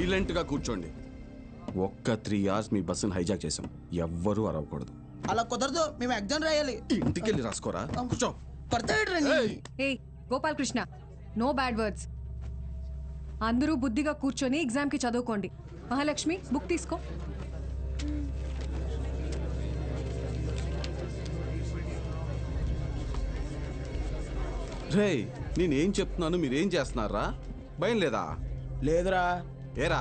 సైలెంట్గా కూర్చోండి. ఒక్క 3 hours మీ బస్సును హైజాక్ చేసాం. ఎవ్వరూ అరవకూడదు. అలా కుదరదు, మేము ఎగ్జామ్ రాయాలి. ఇంటికి వెళ్ళి రాసుకోరా. కూర్చో. Gopal Krishna, no bad words. అందరూ బుద్ధిగా కూర్చొని ఎగ్జామ్ కి చదువుకోండి. మహాలక్ష్మి, బుక్ తీసుకో. రే, నేనేం చెప్తున్నాను మీరేం చేస్తున్నారా? భయం లేదా? లేదురా. ఏరా?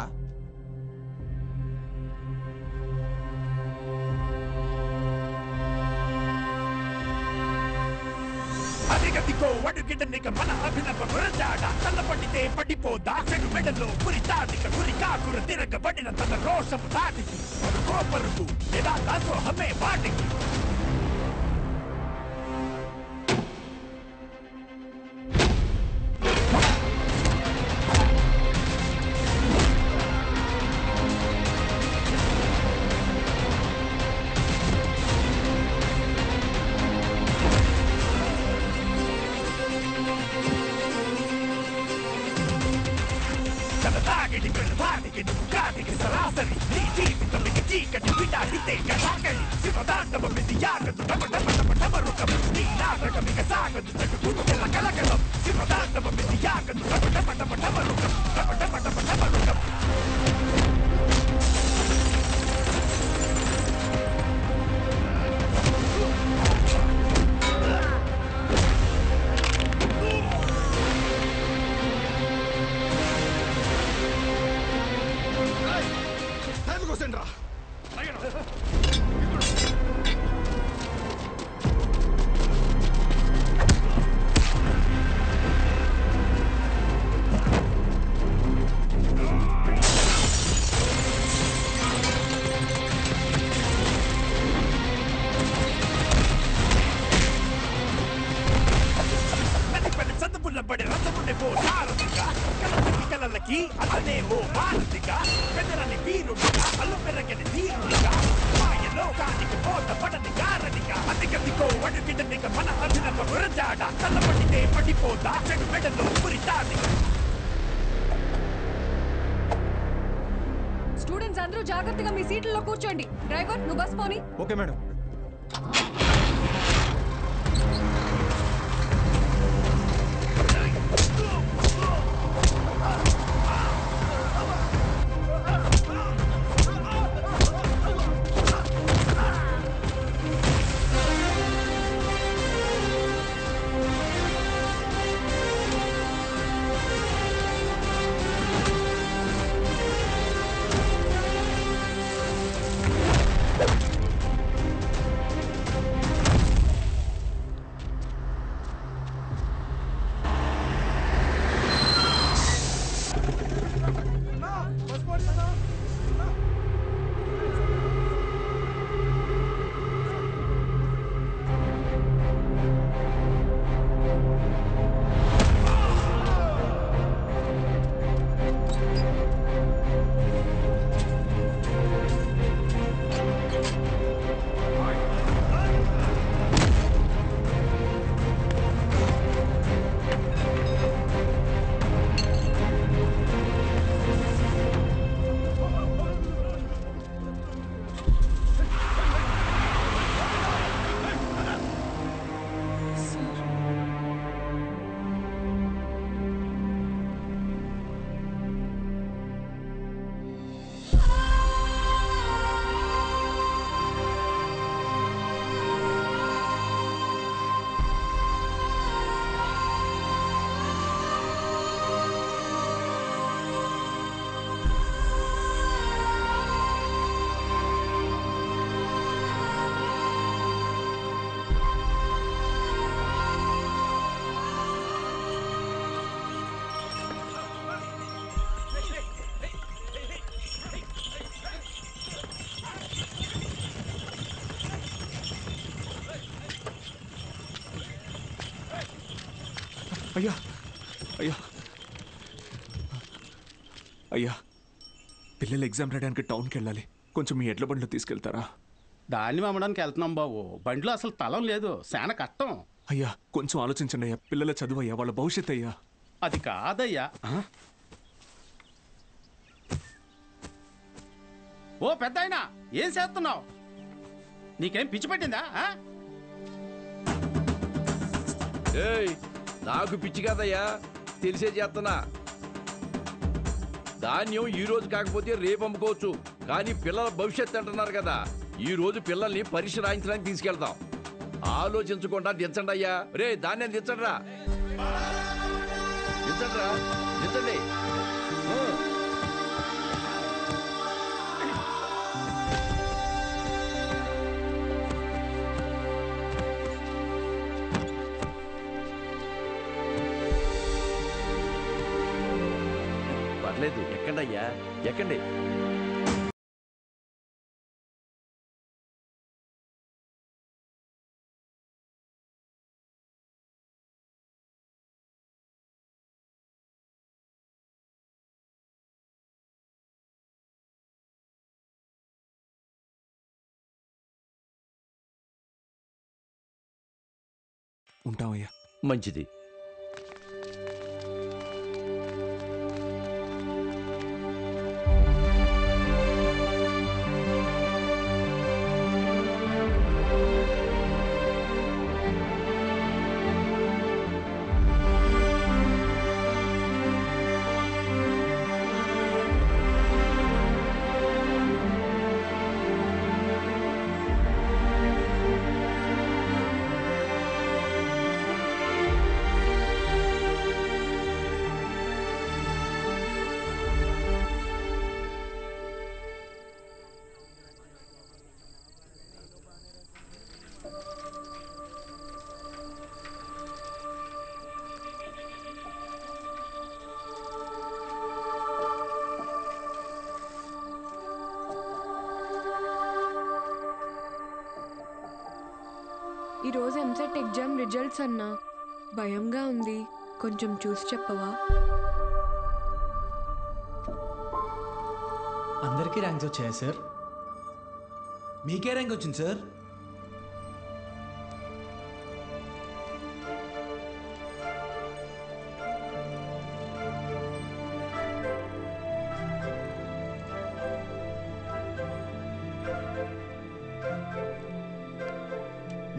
అదిగదిగో అడుగిడనిక మన అభినవ గురజాడ తల్లపడితే పడిపోదా చెడు మెడలో పురి తాటిక గురి కాకుర తిరగబడిన తన రోషము దాటికి కోపరుకు ఎలా దాసోహమే వాటికి సరాసరి నీ జీవితం చీకటి విడాడితే కసాగడి శివదాండవ విధియాగదు టమరుకం నీ నాటకమిక సాగదు చటుకుల కలకలం శివదాండవ విధియాగదు టమరుకం టమరుకం అతనే ఓ భారతిగా పెదరని వీరుడిగా అల్లు పెరగని ధీరుడిగా మాయలోకానికి పోత పడని గారడిగా అతిగతికో అడుగిడనిక మన అభినవ గురజాడ తల్లపడితే పడిపోతా చెడు మెడలో పురి తాటిక. స్టూడెంట్స్ అందరూ జాగ్రత్తగా మీ సీట్లలో కూర్చోండి. డ్రైవర్, నువ్వు బస్ పోని. Okay madam. అయ్యా అయ్యా అయ్యా, పిల్లలు ఎగ్జామ్ రాయడానికి టౌన్కి వెళ్ళాలి. కొంచెం మీ ఎడ్ల బండ్లో తీసుకెళ్తారా? దాన్ని అమ్మడానికి వెళ్తున్నాం బాబు. బండిలో అసలు తలం లేదు, శాన కష్టం. అయ్యా కొంచెం ఆలోచించండి అయ్యా. పిల్లల చదువు అయ్యా, వాళ్ళ భవిష్యత్ అయ్యా. అది కాదయ్యా. ఓ పెద్ద ఆయన ఏం చేస్తున్నావు? నీకేం పిచ్చి పట్టిందా? ఏయ్, నాకు పిచ్చి కాదయ్యా, తెలిసే చేస్తున్నా. ధాన్యం ఈ రోజు కాకపోతే రేపు అమ్ముకోవచ్చు, కానీ పిల్లల భవిష్యత్తు అంటున్నారు కదా, ఈ రోజు పిల్లల్ని పరీక్ష రాయించడానికి తీసుకెళ్తాం. ఆలోచించకుండా దించండి అయ్యా. రే, ధాన్యం దించండిరా, దించండిరా, దించండి. పర్లేదు, ఎక్కండి అయ్యా, ఎక్కండి. ఉంటామయ్యా. మంచిది. ఈరోజు ఎంసెట్ ఎగ్జామ్ రిజల్ట్స్ అన్నా, భయంగా ఉంది, కొంచెం చూసి చెప్పవా? అందరికీ ర్యాంక్స్ వచ్చాయా సార్? మీకే ర్యాంక్ వచ్చింది sir?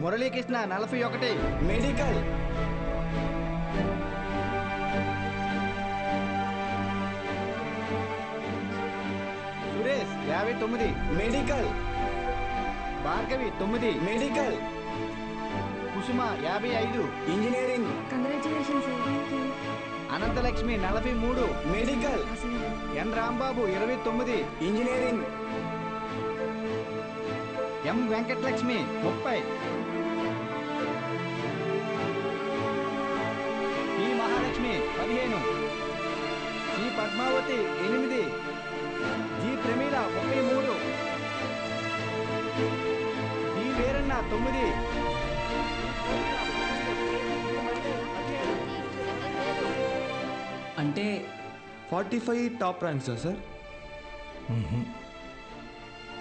Muralikrishna 41 medical. Suresh 59 medical. Bhargavi 9 medical. Kusuma 55 engineering. Congratulations. Ananthalakshmi 43 medical. N Rambabu 29 engineering. M Venkatalakshmi 30. P Mahalakshmi 15. C Padmavathi 8. G Pramila 33. D Veeranna 9. అంటే 45 టాప్ ర్యాంక్సా సార్?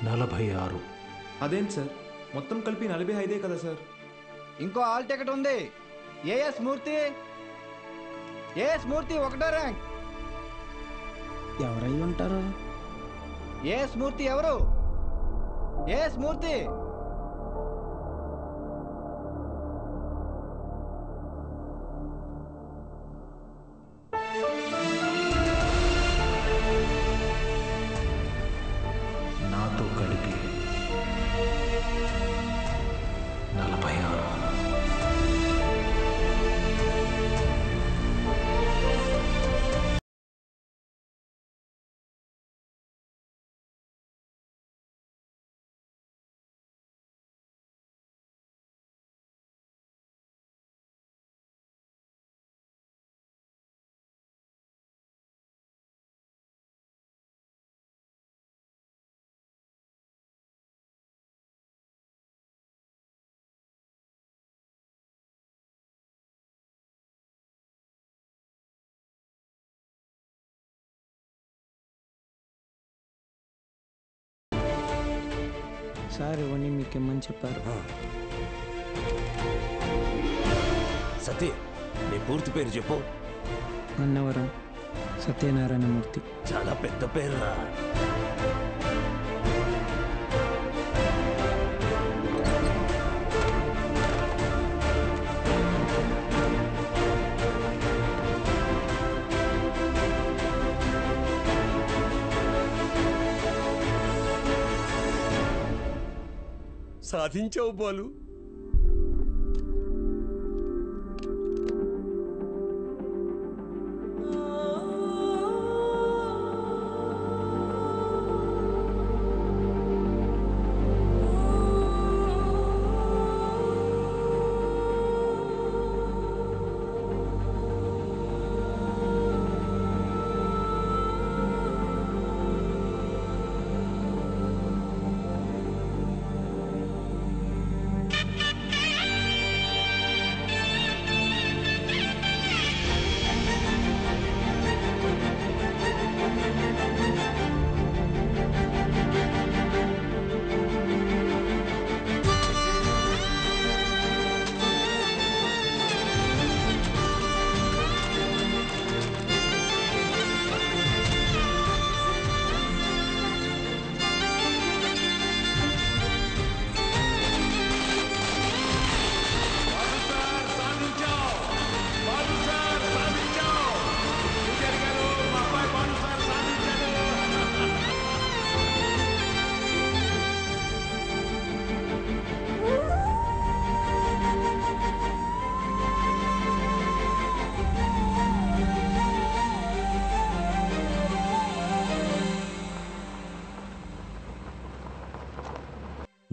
46. అదేంటి సార్, మొత్తం కలిపి 45 కదా సార్? ఇంకో ఆల్ టికెట్ ఉంది. ఏఎస్ మూర్తి. ఏఎస్ మూర్తి 1వ ర్యాంక్. ఎవరై ఉంటారు? ఏఎస్ మూర్తి ఎవరు? ఏఎస్ మూర్తి. నాతో కలిపి 46. సార్ ఇవన్నీ మీకేమని చెప్పారు? సతీ, నీ పూర్తి పేరు చెప్పు. అన్నవరం సత్యనారాయణమూర్తి. చాలా పెద్ద పేరురా. సాధించావు బాలు.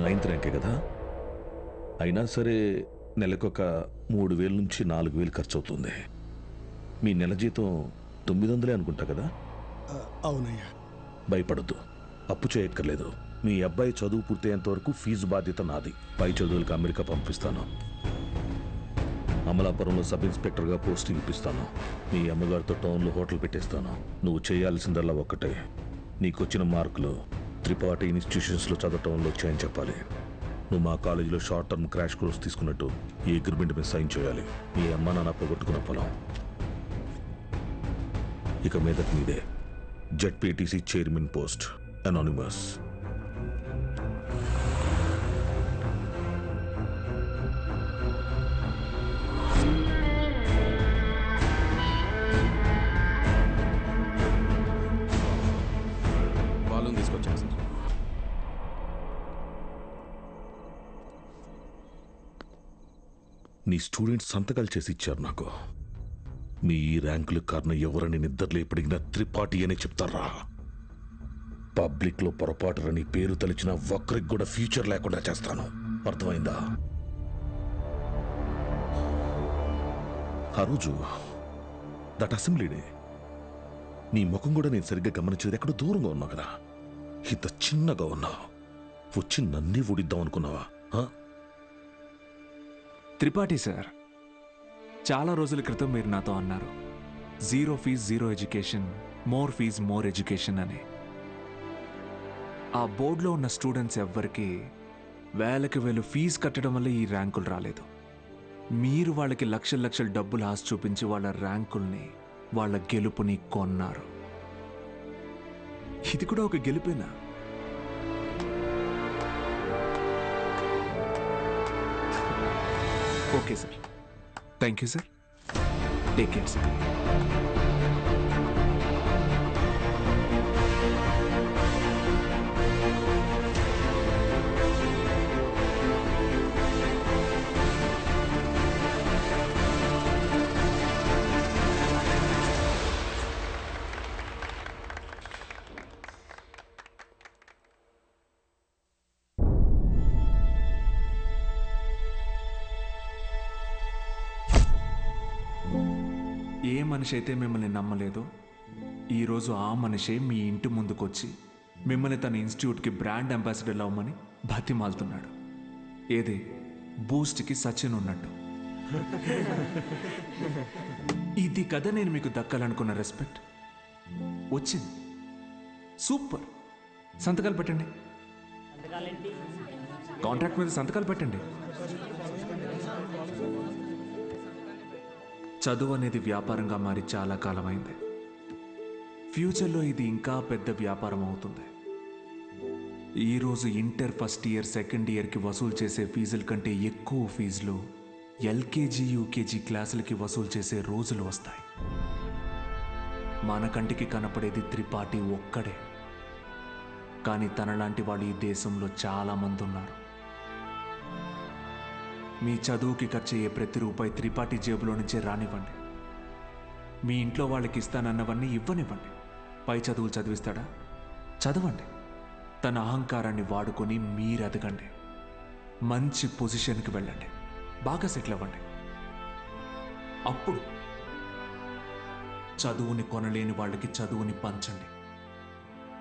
నైన్త్ ర్యాంకే కదా, అయినా సరే నెలకొక 3,000 నుంచి 4,000 ఖర్చు అవుతుంది. మీ నెల జీతం 900 అనుకుంటా కదా? అవునయ్యా. భయపడద్దు, అప్పు చేయక్కర్లేదు. మీ అబ్బాయి చదువు పూర్తయ్యేంత వరకు ఫీజు బాధ్యత నాది. పై చదువులకు అమెరికా పంపిస్తాను. అమలాపురంలో సబ్ ఇన్స్పెక్టర్గా పోస్టింగ్ ఇప్పిస్తాను. మీ అమ్మగారితో టౌన్లో హోటల్ పెట్టేస్తాను. నువ్వు చేయాల్సిందల్లా ఒక్కటే, నీకొచ్చిన మార్కులు త్రిపాఠి ఇన్స్టిట్యూషన్స్లో చదవటంలో వచ్చాయని చెప్పాలి. నువ్వు మా కాలేజీలో షార్ట్ టర్మ్ క్రాష్ కోర్స్ తీసుకున్నట్టు ఈ అగ్రిమెంట్ మీద సైన్ చేయాలి. మీ అమ్మ నాన్న పోగొట్టుకున్న పొలం ఇక మీదట మీదే. ZPTC chairman post, anonymous. Balloon తీసుకొచ్చాను సార్. నీ స్టూడెంట్స్ సంతకాలు చేసి ఇచ్చారు నాకు. మీ ఈ ర్యాంకుల కారణం ఎవరని నిద్రలో ఎప్పటికినా త్రిపాఠి అనే చెప్తారా? పబ్లిక్లో పొరపాటున నీ పేరు తలిచిన ఒక్కరికి కూడా ఫ్యూచర్ లేకుండా చేస్తాను. అర్థమైందా? ఆ రోజు దట్ అసెంబ్లీ డే నీ ముఖం కూడా నేను సరిగ్గా గమనించేది ఎక్కడో దూరంగా ఉన్నావు కదా. ఇంత చిన్నగా ఉన్నావు. వచ్చి నన్నే ఊడిద్దాం అనుకున్నావా? త్రిపాఠి సార్, చాలా రోజుల క్రితం మీరు నాతో అన్నారు, 0 fees 0 education, more fees more education అని. ఆ బోర్డులో ఉన్న స్టూడెంట్స్ ఎవ్వరికి వేలకి వేలు ఫీజు కట్టడం వల్ల ఈ ర్యాంకులు రాలేదు. మీరు వాళ్ళకి లక్షల లక్షల డబ్బులు ఆశ చూపించి వాళ్ళ ర్యాంకుల్ని, వాళ్ళ గెలుపుని కొన్నారు. ఇది కూడా ఒక గెలుపేనా? Okay sir, thank you sir. Take care sir. ఏ మనిషి అయితే మిమ్మల్ని నమ్మలేదో ఈరోజు ఆ మనిషే మీ ఇంటి ముందుకొచ్చి మిమ్మల్ని తన ఇన్స్టిట్యూట్కి బ్రాండ్ అంబాసిడర్ అవ్వమని బతిమాలుతున్నాడు. ఏది బూస్ట్కి సచిన్ ఉన్నట్టు. ఇది కదా నేను మీకు దక్కాలనుకున్న రెస్పెక్ట్. వచ్చింది. సూపర్. సంతకాలు పెట్టండి. కాంట్రాక్ట్ మీద సంతకాలు పెట్టండి. చదువు అనేది వ్యాపారంగా మారి చాలా కాలమైంది. ఫ్యూచర్లో ఇది ఇంకా పెద్ద వ్యాపారం అవుతుంది. ఈరోజు ఇంటర్ ఫస్ట్ ఇయర్ సెకండ్ ఇయర్కి వసూలు చేసే ఫీజుల కంటే ఎక్కువ ఫీజులు ఎల్కేజీ యూకేజీ క్లాసులకి వసూలు చేసే రోజులు వస్తాయి. మన కంటికి కనపడేది త్రిపాఠి ఒక్కడే. కానీ తనలాంటి వాళ్ళు ఈ దేశంలో చాలామంది ఉన్నారు. మీ చదువుకి ఖర్చయ్యే ప్రతి రూపాయి త్రిపాఠి జేబులో నుంచే రానివ్వండి. మీ ఇంట్లో వాళ్ళకి ఇస్తానన్నవన్నీ ఇవ్వనివ్వండి. పై చదువులు చదివిస్తాడా? చదవండి. తన అహంకారాన్ని వాడుకొని మీరు ఎదగండి. మంచి పొజిషన్కి వెళ్ళండి. బాగా సెటిల్ అవ్వండి. అప్పుడు చదువుని కొనలేని వాళ్ళకి చదువుని పంచండి.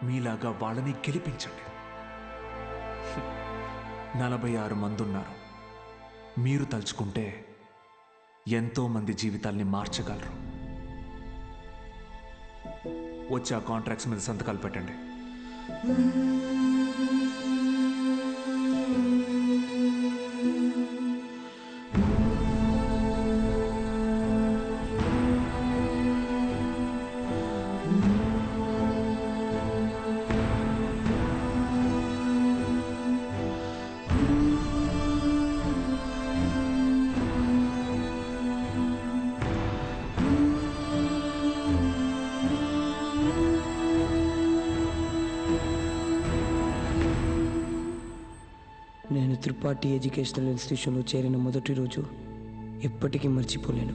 మీలాగా వాళ్ళని గెలిపించండి. 46 మంది ఉన్నారు. మీరు తలుచుకుంటే ఎంతో మంది జీవితాల్ని మార్చగలరు. వచ్చి ఆ కాంట్రాక్ట్స్ మీద సంతకాలు పెట్టండి. నేను త్రిపాఠి ఎడ్యుకేషనల్ ఇన్స్టిట్యూషన్లో చేరిన మొదటి రోజు ఎప్పటికీ మర్చిపోలేను.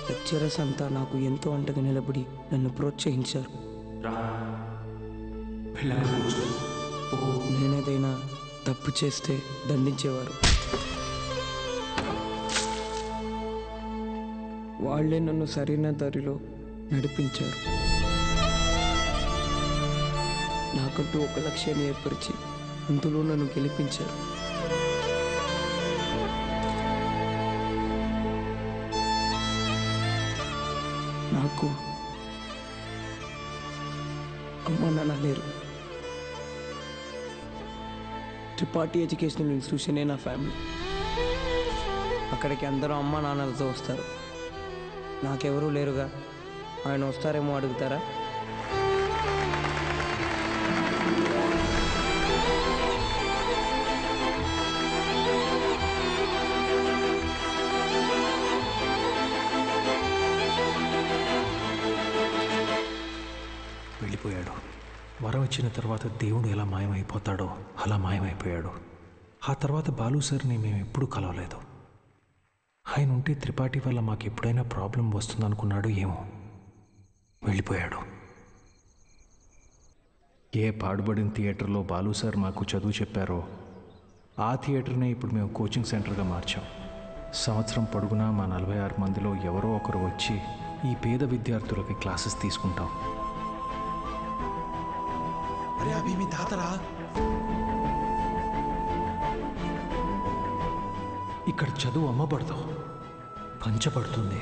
లెక్చరర్స్ అంతా నాకు ఎంతో అంటగా నిలబడి నన్ను ప్రోత్సహించారు. నేనేదైనా తప్పు చేస్తే దండించేవారు. వాళ్ళే నన్ను సరైన దారిలో నడిపించారు. నాకంటూ ఒక లక్ష్యాన్ని ఏర్పరిచి అందులో నన్ను గెలిపించారు. నాకు అమ్మ నాన్న లేరు. త్రిపాఠి ఎడ్యుకేషనల్ ఇన్స్టిట్యూషనే నా ఫ్యామిలీ. అక్కడికి అందరూ అమ్మ నాన్నలతో వస్తారు. నాకెవరూ లేరుగా. ఆయన వస్తారేమో అడుగుతారా? వెళ్ళిపోయాడు. వరం ఇచ్చిన తర్వాత దేవుడు ఎలా మాయమైపోతాడో అలా మాయమైపోయాడు. ఆ తర్వాత బాలు సార్ని మేము ఎప్పుడూ కలవలేదు. ఆయన ఉంటే త్రిపాఠి వల్ల మాకు ఎప్పుడైనా ప్రాబ్లం వస్తుందనుకున్నాడు ఏమో. వెళ్ళిపోయాడు. ఏ పాడుబడిన థియేటర్లో బాలు సార్ మాకు చదువు చెప్పారో ఆ థియేటర్నే ఇప్పుడు మేము కోచింగ్ సెంటర్గా మార్చాం. సంవత్సరం పొడుగునా మా 46 మందిలో ఎవరో ఒకరు వచ్చి ఈ పేద విద్యార్థులకి క్లాసెస్ తీసుకుంటాం. అరే అభి మీ తాతరా. ఇక్కడ చదువు అమ్మబడదు, పంచబడుతుంది.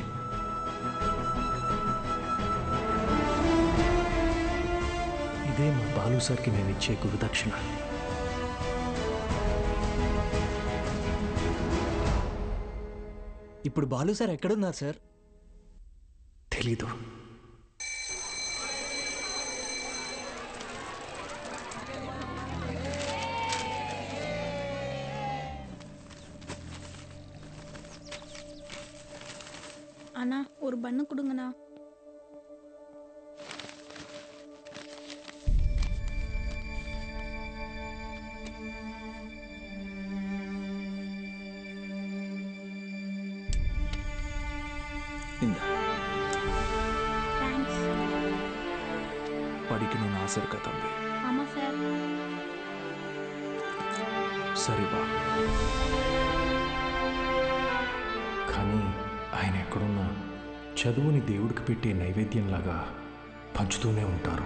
ఇదే మా బాలు సార్కి మేము ఇచ్చే గురుదక్షిణ. ఇప్పుడు బాలు సార్ ఎక్కడున్నారు సార్? తెలీదు. அண்ணா ஒரு பண்ணு கொடுங்கண்ணா. படிக்கணும்னு ஆசை இருக்கா தம்பி? ஆமா சார். சரிப்பா. కానీ ఆయన ఎక్కడున్నా చదువుని దేవుడికి పెట్టే నైవేద్యంలాగా పంచుతూనే ఉంటారు.